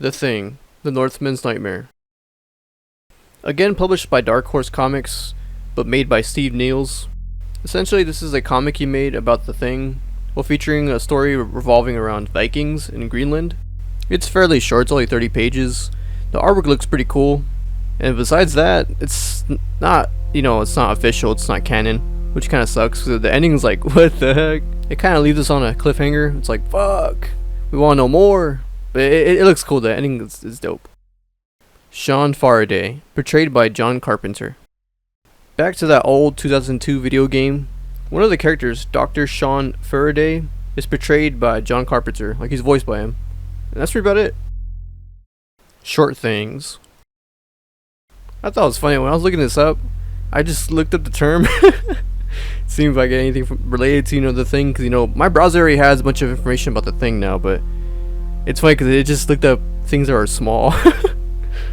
The Thing, The Northman's Nightmare. Again published by Dark Horse Comics, but made by Steve Niels. Essentially, this is a comic he made about The Thing, while featuring a story revolving around Vikings in Greenland. It's fairly short, it's only 30 pages. The artwork looks pretty cool, and besides that, it's not, it's not official, it's not canon, which kind of sucks, because the ending's like, what the heck? It kind of leaves us on a cliffhanger. It's like, fuck, we want to know more. But it looks cool, the ending is dope. Sean Faraday, portrayed by John Carpenter. Back to that old 2002 video game, one of the characters, Dr. Sean Faraday, is portrayed by John Carpenter, like he's voiced by him. And that's pretty about it. Short things. I thought it was funny, when I was looking this up, I just looked up the term. See if I get anything related to, the thing, because, my browser already has a bunch of information about the thing now, but it's funny because it just looked up things that are small. I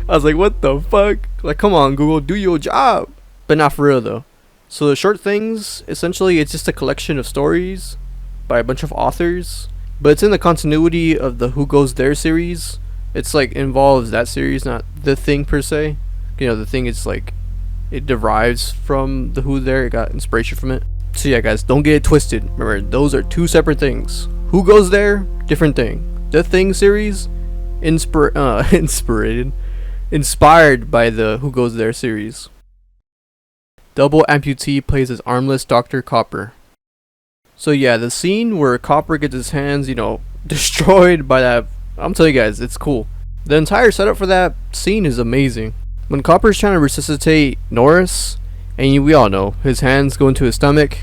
was like, what the fuck? Like, come on, Google, do your job. But not for real, though. So the short things, essentially, it's just a collection of stories by a bunch of authors, but it's in the continuity of the Who Goes There series. It's like involves that series, not the thing per se. The thing is like, it derives from the Who There, it got inspiration from it. So yeah, guys, don't get it twisted. Remember, those are two separate things. Who Goes There, different thing. The Thing series, inspired by the Who Goes There series. Double amputee plays as armless Dr. Copper. So yeah, the scene where Copper gets his hands, destroyed by that, I'm telling you guys, it's cool. The entire setup for that scene is amazing. When Copper's trying to resuscitate Norris, and we all know, his hands go into his stomach,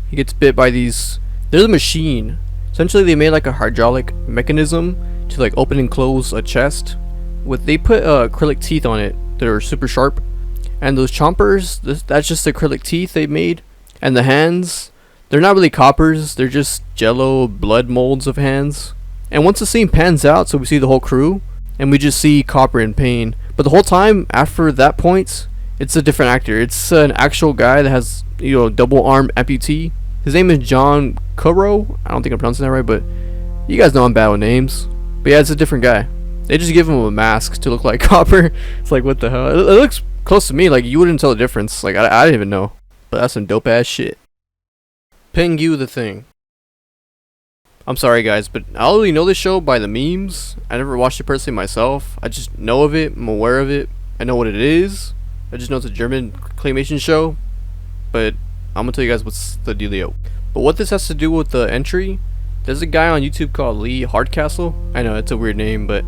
he gets bit by there's a machine. Essentially, they made like a hydraulic mechanism to like open and close a chest. They put acrylic teeth on it that are super sharp. And those chompers, that's just acrylic teeth they made. And the hands, they're not really coppers, they're just jello blood molds of hands. And once the scene pans out, so we see the whole crew, and we just see Copper in pain. But the whole time, after that point, it's a different actor. It's an actual guy that has, double arm amputee. His name is John Currow. I don't think I'm pronouncing that right, but you guys know I'm bad with names. But yeah, it's a different guy. They just give him a mask to look like Copper. It's like, what the hell? It looks close to me, like you wouldn't tell the difference. Like I didn't even know. But that's some dope ass shit. Pingu the Thing. I'm sorry guys, but I only know this show by the memes. I never watched it personally myself. I just know of it, I'm aware of it, I know what it is. I just know it's a German claymation show. But I'm gonna tell you guys what's the dealio. But what this has to do with the entry, there's a guy on YouTube called Lee Hardcastle. I know it's a weird name, but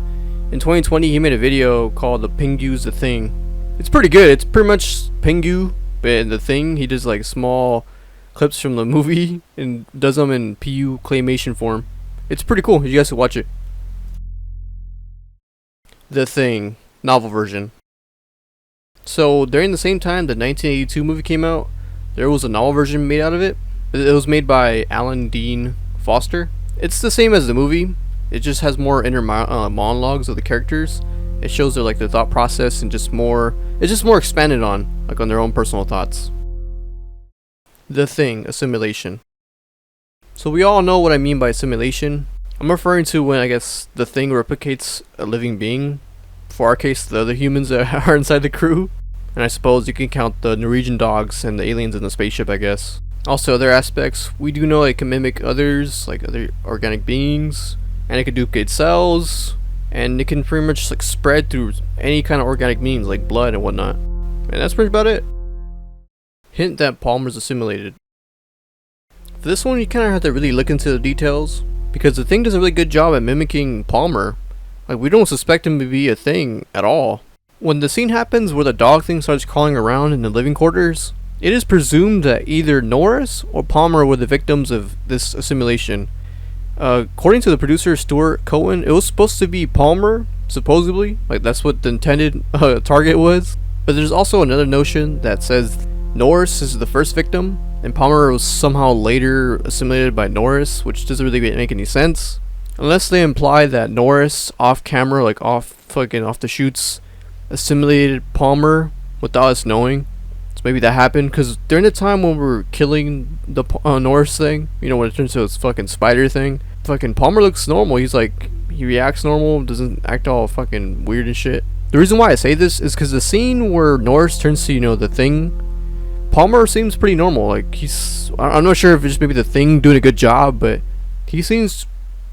in 2020 he made a video called The Pingu's The Thing. It's pretty good. It's pretty much Pingu, but in The Thing he does like small clips from the movie and does them in PU claymation form. It's pretty cool. You guys should watch it. The Thing, novel version. So during the same time the 1982 movie came out, there was a novel version made out of it. It was made by Alan Dean Foster. It's the same as the movie. It just has more inner monologues of the characters. It shows their thought process and it's just more expanded on, like on their own personal thoughts. The Thing, assimilation. So we all know what I mean by assimilation. I'm referring to when the Thing replicates a living being. For our case, the other humans that are inside the crew. And I suppose you can count the Norwegian dogs and the aliens in the spaceship, I guess. Also, other aspects, we do know it can mimic others, like other organic beings. And it can duplicate cells. And it can pretty much spread through any kind of organic means, like blood and whatnot. And that's pretty about it. Hint that Palmer's assimilated. For this one, you kind of have to really look into the details, because the Thing does a really good job at mimicking Palmer. Like, we don't suspect him to be a thing at all. When the scene happens where the dog thing starts crawling around in the living quarters, it is presumed that either Norris or Palmer were the victims of this assimilation. According to the producer Stuart Cohen, it was supposed to be Palmer, supposedly. Like, that's what the intended target was. But there's also another notion that says Norris is the first victim, and Palmer was somehow later assimilated by Norris, which doesn't really make any sense. Unless they imply that Norris, off camera, like off the shoots, assimilated Palmer without us knowing. So maybe that happened, because during the time when we were killing the Norris thing, when it turns to this fucking spider thing, fucking Palmer looks normal. He's like, he reacts normal, doesn't act all fucking weird and shit. The reason why I say this is because the scene where Norris turns to, you know, the Thing, Palmer seems pretty normal. Like, I'm not sure if it's just maybe the Thing doing a good job, but he seems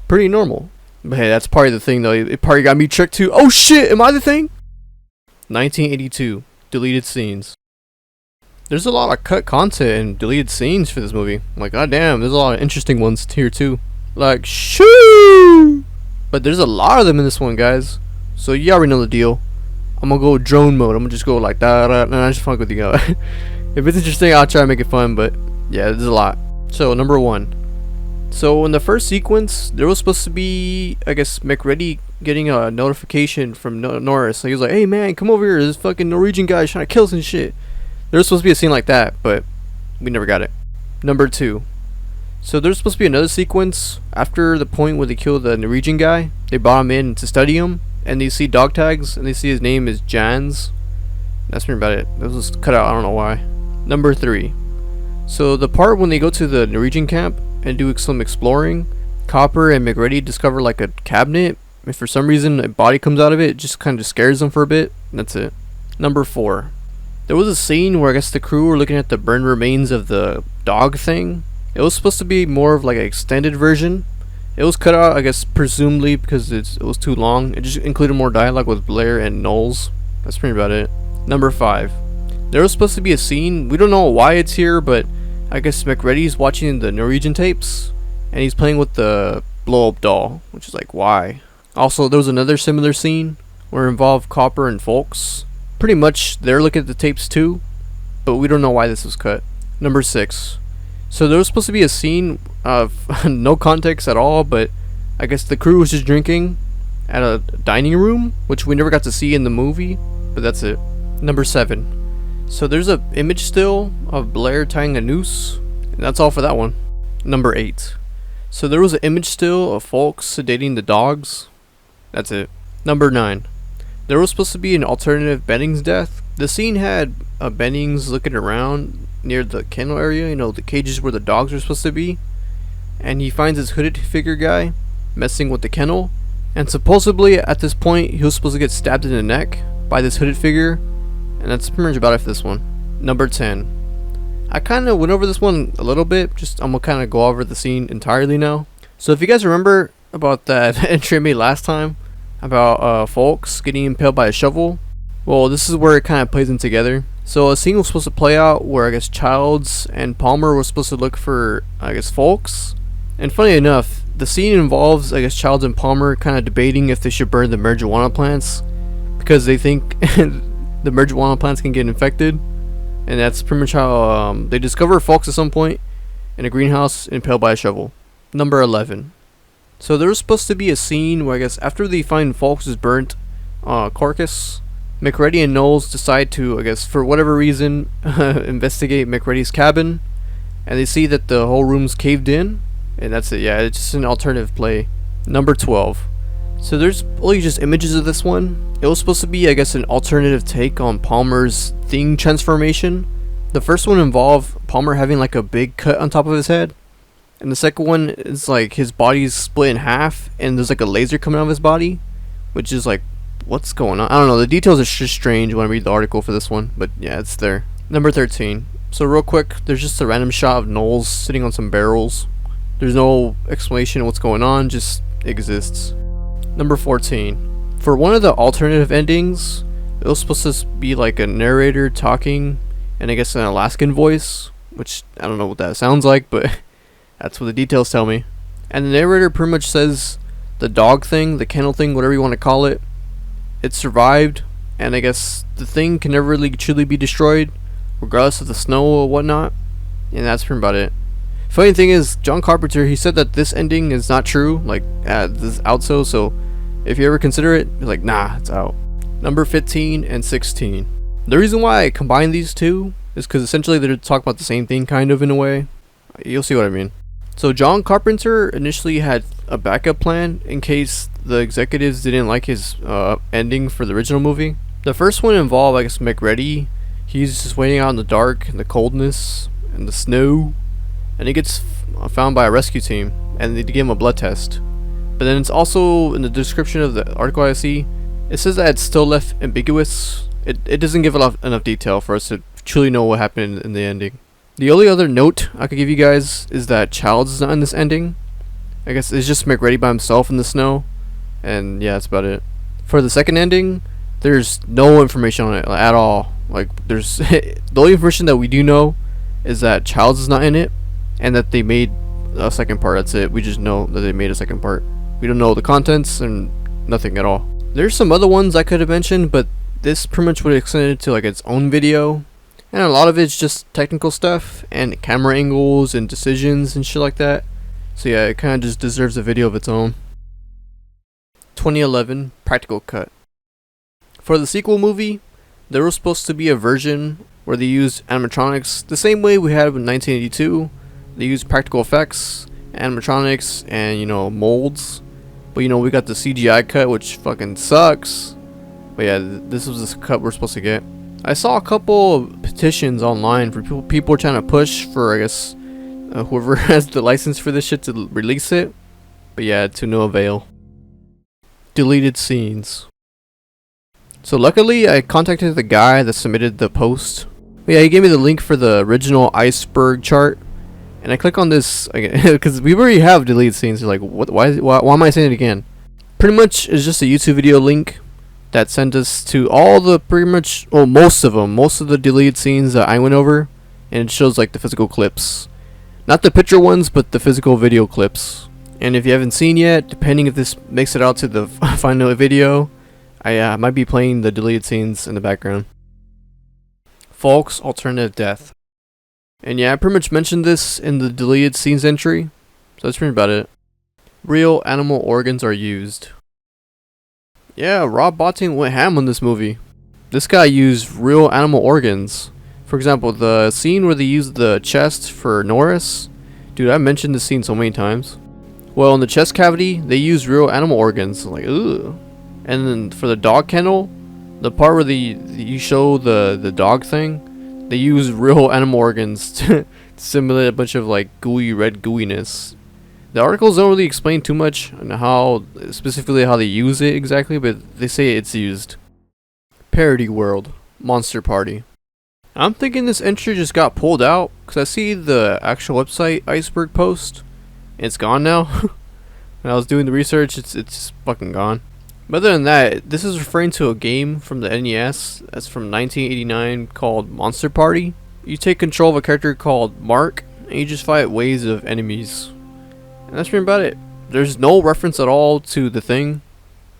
pretty normal. But hey, that's probably the thing though. It probably got me tricked too. Oh shit, am I the Thing? 1982, deleted scenes. There's a lot of cut content and deleted scenes for this movie. I'm like, goddamn, there's a lot of interesting ones here too. Like, shoo! But there's a lot of them in this one, guys. So you already know the deal. I'm gonna go drone mode. I'm gonna just go like that, and I just fuck with you guys. If it's interesting, I'll try to make it fun. But yeah, there's a lot. So number 1. So in the first sequence, there was supposed to be, I guess, McReady getting a notification from Norris. So he was like, "Hey man, come over here. This fucking Norwegian guy is trying to kill us and shit." There was supposed to be a scene like that, but we never got it. Number 2. So there's supposed to be another sequence after the point where they killed the Norwegian guy. They brought him in to study him, and they see dog tags, and they see his name is Jans. That's pretty about it. That was cut out. I don't know why. Number 3. So the part when they go to the Norwegian camp and do some exploring, Copper and McReady discover like a cabinet, and for some reason a body comes out of it. It just kind of scares them for a bit, and that's it. Number 4. There was a scene where I guess the crew were looking at the burned remains of the dog thing. It was supposed to be more of like an extended version. It was cut out, I guess, presumably because it was too long. It just included more dialogue with Blair and Knowles. That's pretty about it. Number 5. There was supposed to be a scene. We don't know why it's here, but I guess McReady's watching the Norwegian tapes, and he's playing with the blow-up doll, which is like, why? Also, there was another similar scene where it involved Copper and Folks. Pretty much, they're looking at the tapes too, but we don't know why this was cut. Number 6. So there was supposed to be a scene of no context at all, but I guess the crew was just drinking at a dining room, which we never got to see in the movie, but that's it. Number 7. So there's a image still of Blair tying a noose, and that's all for that one. Number 8. So there was an image still of Folks sedating the dogs. That's it. Number 9. There was supposed to be an alternative Bennings death. The scene had Bennings looking around near the kennel area, you know, the cages where the dogs were supposed to be, and he finds this hooded figure guy messing with the kennel, and supposedly at this point he was supposed to get stabbed in the neck by this hooded figure, and that's pretty much about it for this one. Number 10. I kind of went over this one a little bit, I'm gonna kind of go over the scene entirely now. So if you guys remember about that entry I made last time about Folks getting impaled by a shovel, well, this is where it kind of plays in together. So a scene was supposed to play out where I guess Childs and Palmer were supposed to look for, I guess, Folks. And funny enough, the scene involves, I guess, Childs and Palmer kind of debating if they should burn the marijuana plants because they think the marijuana plants can get infected. And that's pretty much how they discover Folks at some point in a greenhouse impaled by a shovel. Number 11. So there was supposed to be a scene where I guess after they find Folks' burnt carcass, McReady and Knowles decide to, I guess, for whatever reason, investigate McReady's cabin, and they see that the whole room's caved in, and that's it. Yeah, it's just an alternative play. Number 12. So there's only just images of this one. It was supposed to be, I guess, an alternative take on Palmer's Thing transformation. The first one involved Palmer having like a big cut on top of his head, and the second one is like his body's split in half, and there's like a laser coming out of his body, which is like, what's going on? I don't know. The details are just strange when I read the article for this one, but yeah, it's there. Number 13. So real quick, there's just a random shot of Knowles sitting on some barrels. There's no explanation of what's going on, just exists. Number 14. For one of the alternative endings, it was supposed to be like a narrator talking, and I guess an Alaskan voice, which I don't know what that sounds like, but that's what the details tell me. And the narrator pretty much says the dog thing, the kennel thing, whatever you want to call it, it survived, and I guess the thing can never really truly be destroyed, regardless of the snow or whatnot, and that's pretty about it. Funny thing is, John Carpenter, he said that this ending is not true, like, this is out, so if you ever consider it, you're like, nah, it's out. Number 15 and 16. The reason why I combine these two is because essentially they're talking about the same thing, kind of, in a way. You'll see what I mean. So John Carpenter initially had a backup plan in case the executives didn't like his ending for the original movie. The first one involved, I guess, McReady. He's just waiting out in the dark and the coldness and the snow, and he gets found by a rescue team. and they give him a blood test. But then it's also in the description of the article I see, it says that it's still left ambiguous. It doesn't give enough detail for us to truly know what happened in the ending. The only other note I could give you guys is that Childs is not in this ending. I guess it's just McReady by himself in the snow, and yeah, that's about it. For the second ending, there's no information on it at all. Like, there's the only information that we do know is that Childs is not in it, and that they made a second part. That's it. We just know that they made a second part. We don't know the contents and nothing at all. There's some other ones I could have mentioned, but this pretty much would extend it to like its own video, and a lot of it's just technical stuff and camera angles and decisions and shit like that. So yeah, it kind of just deserves a video of its own. 2011 practical cut. For the sequel movie, there was supposed to be a version where they used animatronics the same way we had in 1982. They used practical effects, animatronics, and molds. But we got the CGI cut, which fucking sucks. But yeah, this was the cut we're supposed to get. I saw a couple of petitions online for people trying to push for, I guess, whoever has the license for this shit to release it. But yeah, to no avail. Deleted scenes. So luckily, I contacted the guy that submitted the post. But yeah, he gave me the link for the original Iceberg chart. And I click on this because we already have deleted scenes. Like, what? Why am I saying it again? Pretty much, it's just a YouTube video link that sent us to all the most of the deleted scenes that I went over, and it shows like the physical clips, not the picture ones, but the physical video clips. And if you haven't seen yet, depending if this makes it out to the final video, I might be playing the deleted scenes in the background. Falk's alternative death. And yeah, I pretty much mentioned this in the deleted scenes entry, so that's pretty about it. Real animal organs are used. Yeah, Rob Bottin went ham on this movie. This guy used real animal organs. For example, the scene where they used the chest for Norris. Dude, I mentioned this scene so many times. Well, in the chest cavity, they used real animal organs. Like, ugh. And then for the dog kennel, the part where you show the dog thing, they use real animal organs to simulate a bunch of like gooey red gooiness. The articles don't really explain too much on how specifically how they use it exactly, but they say it's used. Parody World Monster Party. I'm thinking this entry just got pulled out because I see the actual website Iceberg post. And it's gone now. When I was doing the research, it's just fucking gone. But other than that, this is referring to a game from the NES that's from 1989 called Monster Party. You take control of a character called Mark, and you just fight waves of enemies. And that's pretty about it. There's no reference at all to the thing.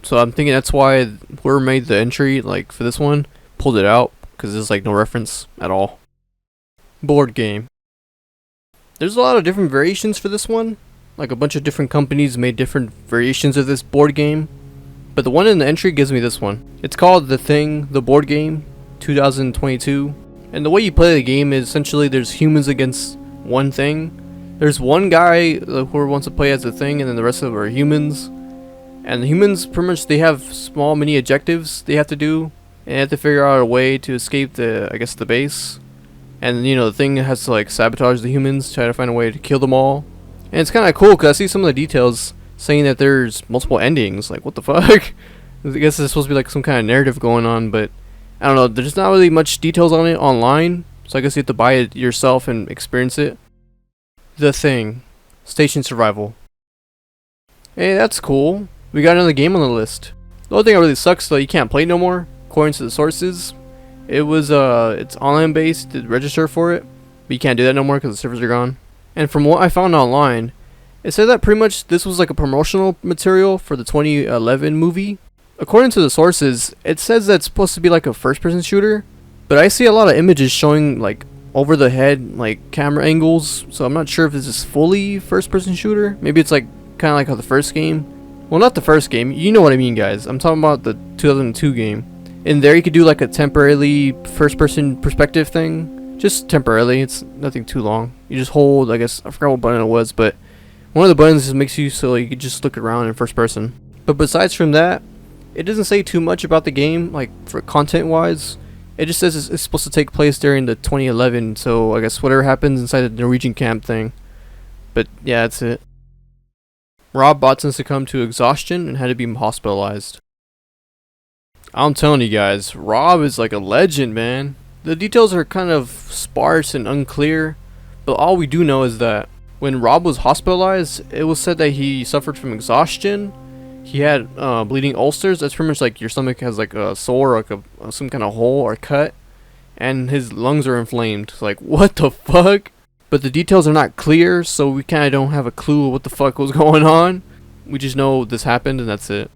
So I'm thinking that's why whoever made the entry, like for this one, pulled it out. Because there's like no reference at all. Board game. There's a lot of different variations for this one. Like a bunch of different companies made different variations of this board game. But the one in the entry gives me this one. It's called The Thing, the board game, 2022. And the way you play the game is essentially there's humans against one thing. There's one guy who wants to play as the thing, and then the rest of them are humans. And the humans, pretty much, they have small mini objectives they have to do. And they have to figure out a way to escape the base. And the thing has to like sabotage the humans, try to find a way to kill them all. And it's kind of cool because I see some of the details saying that there's multiple endings. Like, what the fuck? I guess there's supposed to be like some kind of narrative going on, but I don't know. There's not really much details on it online, so I guess you have to buy it yourself and experience it. The Thing, Station Survival. Hey, that's cool. We got another game on the list. The only thing that really sucks though, you can't play it no more. According to the sources, it's online based to register for it, but you can't do that no more because the servers are gone. And from what I found online, it said that pretty much this was like a promotional material for the 2011 movie. According to the sources, it says that it's supposed to be like a first-person shooter, but I see a lot of images showing like over the head like camera angles, so I'm not sure if this is fully first-person shooter. Maybe it's like kind of like how the first game. Well, not the first game. You know what I mean, guys. I'm talking about the 2002 game. In there, you could do like a temporarily first-person perspective thing. Just temporarily. It's nothing too long. You just hold, I guess, I forgot what button it was, but one of the buttons just makes you so you can just look around in first person. But besides from that, it doesn't say too much about the game, like for content-wise. It just says it's supposed to take place during the 2011, so I guess whatever happens inside the Norwegian camp thing. But yeah, that's it. Rob Botson succumbed to exhaustion and had to be hospitalized. I'm telling you guys, Rob is like a legend, man. The details are kind of sparse and unclear, but all we do know is that when Rob was hospitalized, it was said that he suffered from exhaustion. He had bleeding ulcers. That's pretty much like your stomach has like a sore, like some kind of hole or cut, and his lungs are inflamed. Like, what the fuck? But the details are not clear, so we kind of don't have a clue what the fuck was going on. We just know this happened and that's it.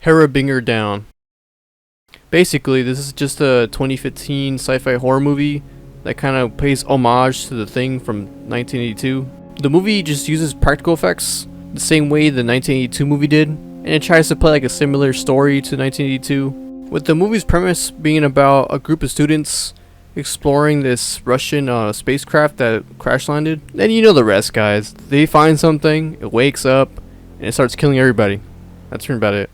Harbinger Down. Basically, this is just a 2015 sci-fi horror movie that kind of pays homage to The Thing from 1982. The movie just uses practical effects the same way the 1982 movie did, and it tries to play like a similar story to 1982, with the movie's premise being about a group of students exploring this Russian spacecraft that crash landed. Then you know the rest, guys. They find something, it wakes up, and it starts killing everybody. That's pretty about it.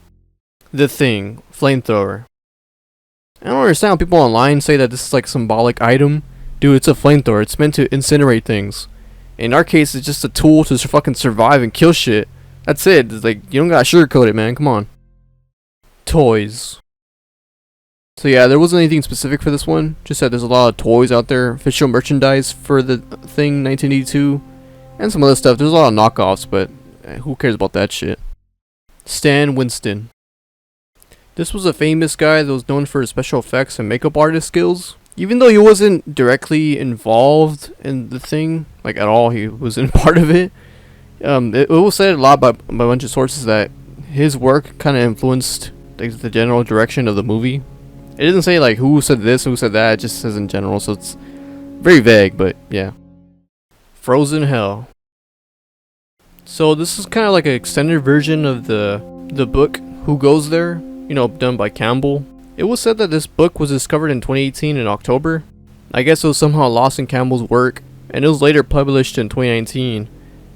The Thing, flamethrower. I don't understand how people online say that this is like a symbolic item. Dude, it's a flamethrower. It's meant to incinerate things. In our case, it's just a tool to fucking survive and kill shit. That's it. It's like, you don't gotta sugarcoat it, man. Come on. Toys. So yeah, there wasn't anything specific for this one. Just that there's a lot of toys out there. Official merchandise for The Thing 1982. And some other stuff. There's a lot of knockoffs, but who cares about that shit. Stan Winston. This was a famous guy that was known for his special effects and makeup artist skills. Even though he wasn't directly involved in The Thing, like at all, he wasn't part of it. It was said a lot by a bunch of sources that his work kind of influenced the general direction of the movie. It doesn't say like who said this, who said that. It just says in general, so it's very vague. But yeah. Frozen Hell. So this is kind of like an extended version of the book Who Goes There, you know, done by Campbell. It was said that this book was discovered in 2018 in October. I guess it was somehow lost in Campbell's work, and it was later published in 2019.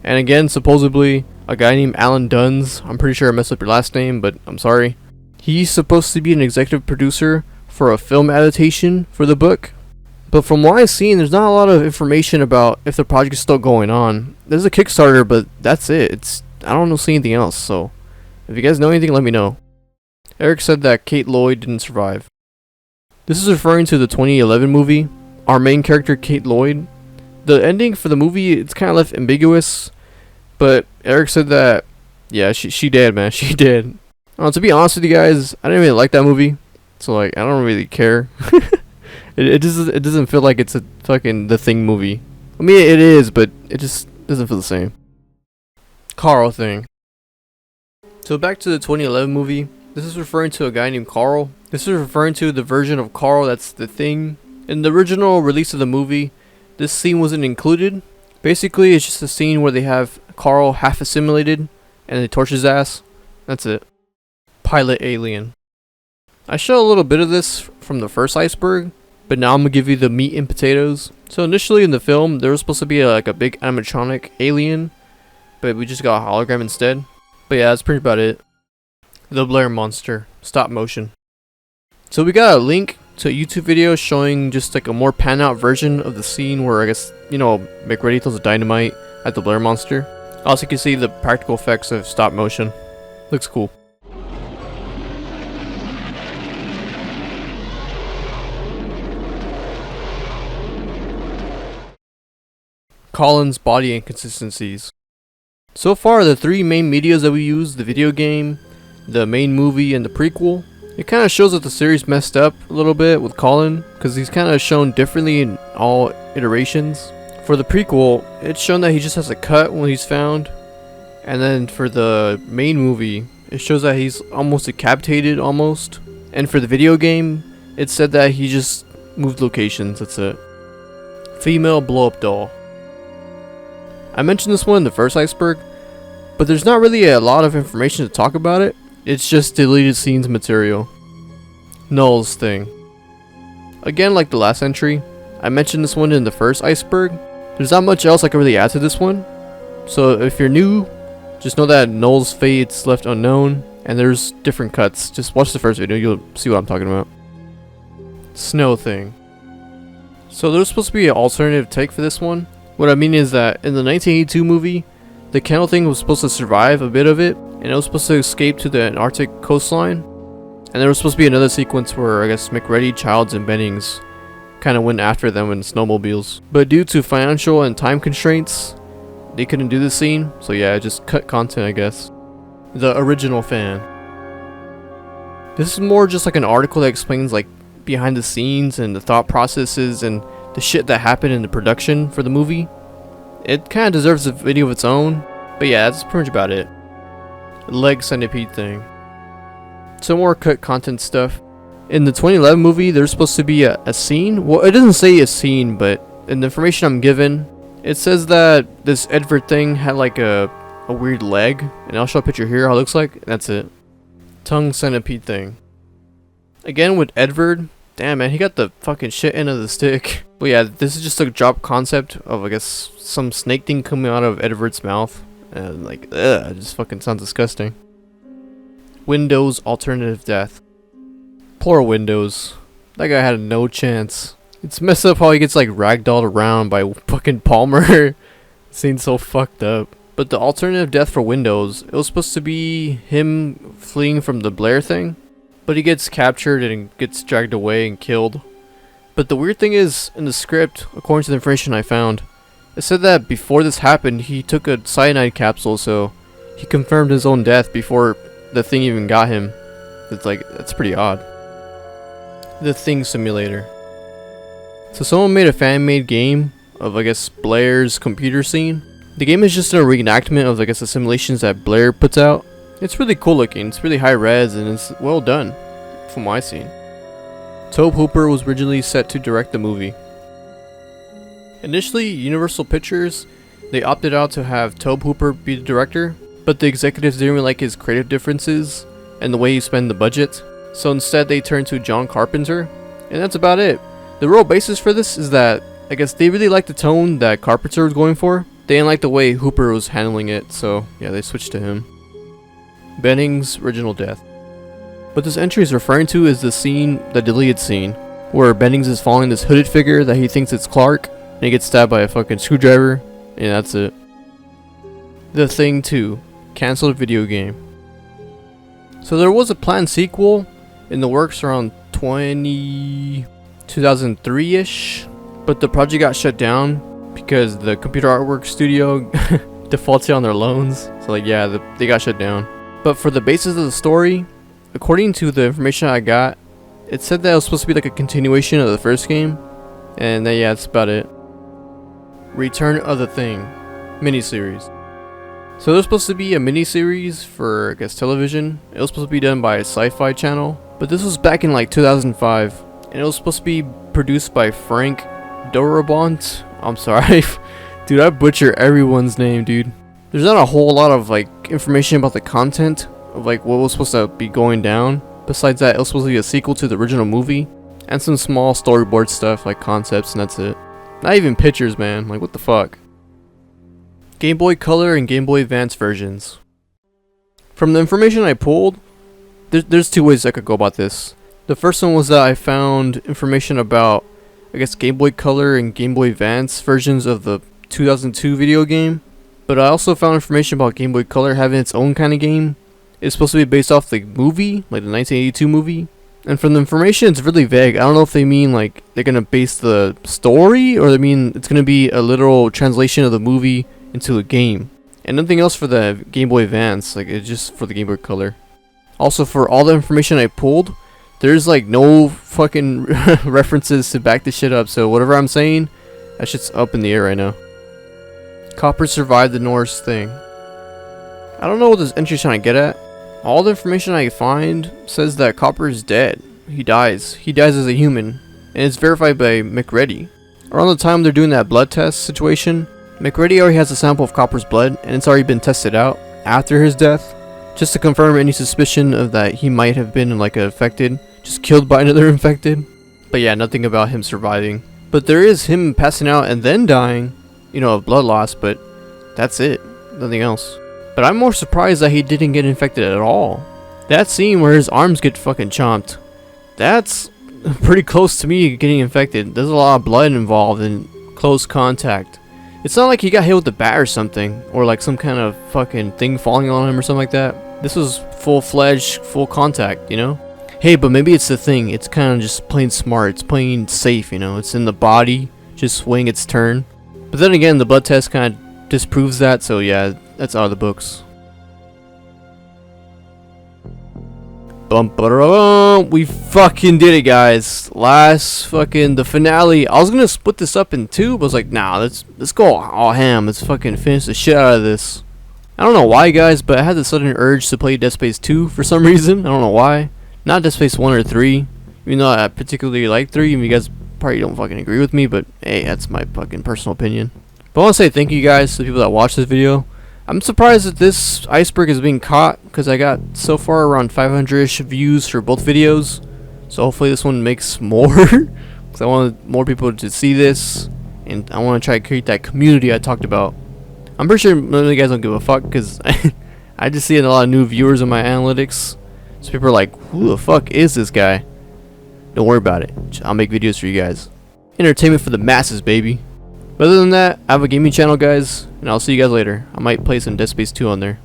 And again, supposedly, a guy named Alan Duns, I'm pretty sure I messed up your last name, but I'm sorry. He's supposed to be an executive producer for a film adaptation for the book. But from what I've seen, there's not a lot of information about if the project is still going on. There's a Kickstarter, but that's it. I don't see anything else, so if you guys know anything, let me know. Eric said that Kate Lloyd didn't survive. This is referring to the 2011 movie, our main character Kate Lloyd. The ending for the movie, it's kind of left ambiguous, but Eric said that, yeah, she did, man, she did. To be honest with you guys, I didn't really like that movie, so like, I don't really care. it doesn't feel like it's a fucking The Thing movie. I mean, it is, but it just doesn't feel the same. Carl thing. So back to the 2011 movie. This is referring to a guy named Carl. This is referring to the version of Carl that's The Thing. In the original release of the movie, this scene wasn't included. Basically, it's just a scene where they have Carl half assimilated and they torch his ass. That's it. Pilot Alien. I showed a little bit of this from the first Iceberg, but now I'm gonna give you the meat and potatoes. So initially in the film, there was supposed to be like a big animatronic alien, but we just got a hologram instead. But yeah, that's pretty about it. The Blair Monster, stop motion. So we got a link to a YouTube video showing just like a more pan out version of the scene where I guess, you know, McReady throws a dynamite at the Blair Monster. Also you can see the practical effects of stop motion. Looks cool. Colin's body inconsistencies. So far, the three main medias that we use, the video game, the main movie, and the prequel, it kind of shows that the series messed up a little bit with Colin, because he's kind of shown differently in all iterations. For the prequel, it's shown that he just has a cut when he's found, and then for the main movie, it shows that he's almost decapitated almost, and for the video game, it said that he just moved locations, that's it. Female blow-up doll. I mentioned this one in the first Iceberg, but there's not really a lot of information to talk about it. It's just deleted scenes material. Null's thing. Again, like the last entry, I mentioned this one in the first Iceberg. There's not much else I can really add to this one. So if you're new, just know that Null's fate's left unknown, and there's different cuts. Just watch the first video, you'll see what I'm talking about. Snow thing. So there's supposed to be an alternative take for this one. What I mean is that in the 1982 movie, The candle thing was supposed to survive a bit of it, and it was supposed to escape to the Arctic coastline. And there was supposed to be another sequence where I guess McReady, Childs, and Bennings kind of went after them in snowmobiles. But due to financial and time constraints, they couldn't do the scene, so yeah, just cut content, I guess. The original fan. This is more just like an article that explains like behind the scenes and the thought processes and the shit that happened in the production for the movie. It kind of deserves a video of its own, but yeah, that's pretty much about it. Leg centipede thing. Some more cut content stuff. In the 2011 movie, there's supposed to be a scene. Well, it doesn't say a scene, but in the information I'm given, it says that this Edward thing had like a weird leg, and I'll show a picture here how it looks like. That's it. Tongue centipede thing. Again with Edward. Damn, man, he got the fucking shit end of the stick. But yeah, this is just a drop concept of, I guess, some snake thing coming out of Edward's mouth. And like, ugh, it just fucking sounds disgusting. Windows alternative death. Poor Windows. That guy had no chance. It's messed up how he gets like ragdolled around by fucking Palmer. Seems so fucked up. But the alternative death for Windows, it was supposed to be him fleeing from the Blair thing. But he gets captured and gets dragged away and killed. But the weird thing is, in the script, according to the information I found, it said that before this happened, he took a cyanide capsule, so he confirmed his own death before the thing even got him. It's like, that's pretty odd. The Thing Simulator. So someone made a fan-made game of, I guess, Blair's computer scene. The game is just a reenactment of, I guess, the simulations that Blair puts out. It's really cool looking, it's really high res, and it's well done, from what I've seen. Tobe Hooper was originally set to direct the movie. Initially, Universal Pictures, they opted out to have Tobe Hooper be the director, but the executives didn't really like his creative differences and the way he spent the budget, so instead they turned to John Carpenter, and that's about it. The real basis for this is that, I guess they really liked the tone that Carpenter was going for. They didn't like the way Hooper was handling it, so yeah, they switched to him. Bennings' original death. What this entry is referring to is the scene, the deleted scene, where Bennings is following this hooded figure that he thinks it's Clark, and he gets stabbed by a fucking screwdriver, and that's it. The Thing 2, cancelled video game. So there was a planned sequel in the works around 2003-ish, but the project got shut down because the computer artwork studio defaulted on their loans, so like yeah, they got shut down. But for the basis of the story, according to the information I got, it said that it was supposed to be like a continuation of the first game, and then yeah, that's about it. Return of the Thing miniseries. So there's supposed to be a miniseries for, I guess, television. It was supposed to be done by a Sci-Fi channel, but this was back in like 2005, and it was supposed to be produced by Frank Darabont. I'm sorry, dude, I butcher everyone's name, dude. There's not a whole lot of like information about the content of like what was supposed to be going down. Besides that, it was supposed to be a sequel to the original movie, and some small storyboard stuff like concepts, and that's it. Not even pictures, man. Like what the fuck. Game Boy Color and Game Boy Advance versions. From the information I pulled, there's two ways I could go about this. The first one was that I found information about, I guess, Game Boy Color and Game Boy Advance versions of the 2002 video game. But I also found information about Game Boy Color having its own kind of game. It's supposed to be based off the movie, like the 1982 movie. And from the information, it's really vague. I don't know if they mean like they're gonna base the story, or they mean it's gonna be a literal translation of the movie into a game. And nothing else for the Game Boy Advance, like it's just for the Game Boy Color. Also, for all the information I pulled, there's like no fucking references to back this shit up. So whatever I'm saying, that shit's up in the air right now. Copper survived the Norse thing. I don't know what this entry's trying to get at. All the information I find says that Copper is dead. He dies. He dies as a human. And it's verified by McReady. Around the time they're doing that blood test situation, McReady already has a sample of Copper's blood, and it's already been tested out after his death, just to confirm any suspicion of that he might have been like infected, just killed by another infected. But yeah, nothing about him surviving. But there is him passing out and then dying, you know, of blood loss, but that's it. Nothing else. But I'm more surprised that he didn't get infected at all. That scene where his arms get fucking chomped, that's pretty close to me getting infected. There's a lot of blood involved in close contact. It's not like he got hit with a bat or something, or like some kind of fucking thing falling on him or something like that. This was full-fledged, full contact, you know? Hey, but maybe it's the thing. It's kind of just playing smart. It's playing safe, you know? It's in the body, just waiting its turn. But then again, the blood test kind of disproves that, so yeah, that's out of the books. We fucking did it, guys. The finale. I was gonna split this up in two, but I was like, nah, let's go all ham. Let's fucking finish the shit out of this. I don't know why, guys, but I had the sudden urge to play Dead Space 2 for some reason. I don't know why. Not Dead Space 1 or 3. Even though I particularly like 3. You guys probably don't fucking agree with me, but hey, that's my fucking personal opinion. But I want to say thank you guys to the people that watched this video. I'm surprised that this iceberg is being caught, because I got so far around 500-ish views for both videos. So hopefully this one makes more, because I want more people to see this, and I want to try to create that community I talked about. I'm pretty sure none of you guys don't give a fuck, because I just see a lot of new viewers on my analytics. So people are like, who the fuck is this guy? Don't worry about it. I'll make videos for you guys. Entertainment for the masses, baby. But other than that, I have a gaming channel, guys, and I'll see you guys later. I might play some Dead Space 2 on there.